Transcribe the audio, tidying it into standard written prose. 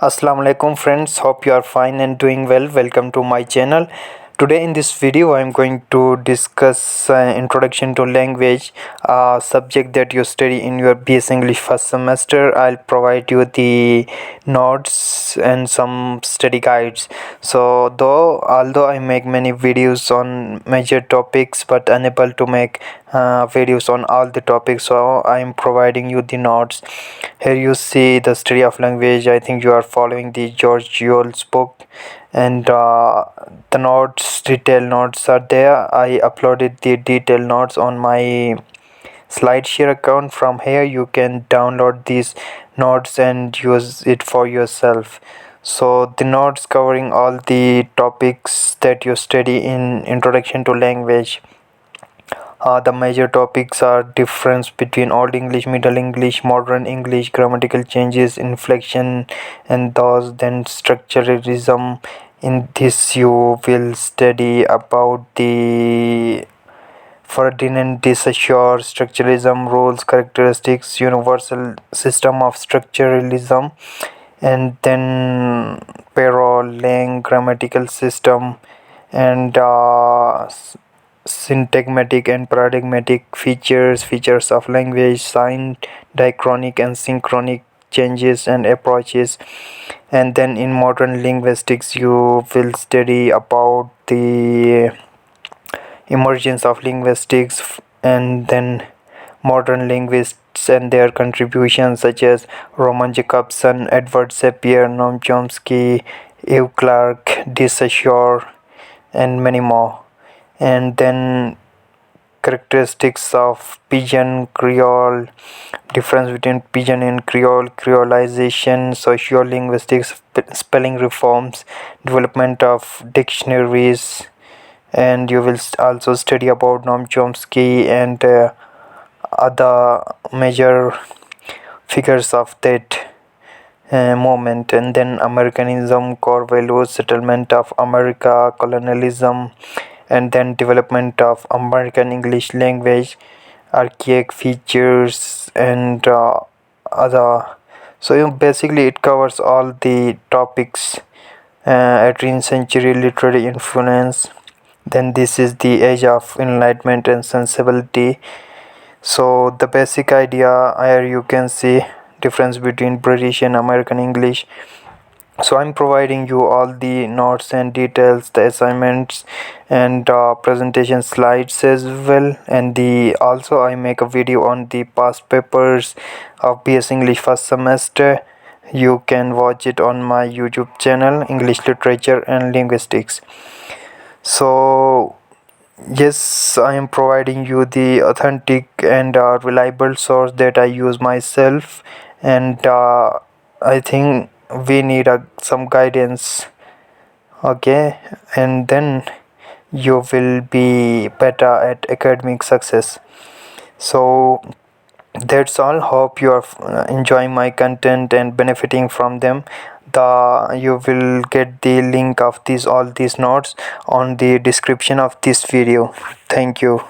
Assalamu alaikum friends, hope you are fine and doing well. Welcome to my channel. Today in this video I am going to discuss introduction to language, a subject that you study in your BS English first semester. I'll provide you the notes and some study guides. So although I make many videos on major topics but unable to make videos on all the topics, so I am providing you the notes. Here you see the study of language. I think you are following the George Jules book, and the notes, detailed notes are there. I uploaded the detailed notes on my SlideShare account. From here you can download these notes and use it for yourself. So the notes covering all the topics that you study in introduction to language. The major topics are difference between Old English, Middle English, Modern English, grammatical changes, inflection, and those. Then structuralism. In this, you will study about the Ferdinand de Saussure structuralism, rules, characteristics, universal system of structuralism, and then Perot-Lang grammatical system, and syntagmatic and paradigmatic features of language, sign, diachronic and synchronic changes and approaches. And then in modern linguistics you will study about the emergence of linguistics, and then modern linguists and their contributions such as Roman Jacobson, Edward Sapir, Noam Chomsky, Eve Clark, de Saussure, and many more. And then characteristics of Pidgin Creole, difference between Pidgin and Creole, creolization, sociolinguistics, spelling reforms, development of dictionaries, and you will also study about Noam Chomsky and other major figures of that moment. And then Americanism, core values, settlement of America, colonialism, and then development of American English language, archaic features, and other. So basically it covers all the topics. 18th century literary influence. Then this is the age of enlightenment and sensibility. So the basic idea here you can see difference between British and American English. So I'm providing you all the notes and details, the assignments, and presentation slides as well. And the also I make a video on the past papers of BS English first semester. You can watch it on my YouTube channel, English Literature and Linguistics. So yes, I am providing you the authentic and reliable source that I use myself, and I think we need some guidance. Okay, and then you will be better at academic success. So that's all. Hope you are enjoying my content and benefiting from them. You will get the link of all these notes on the description of this video. Thank you.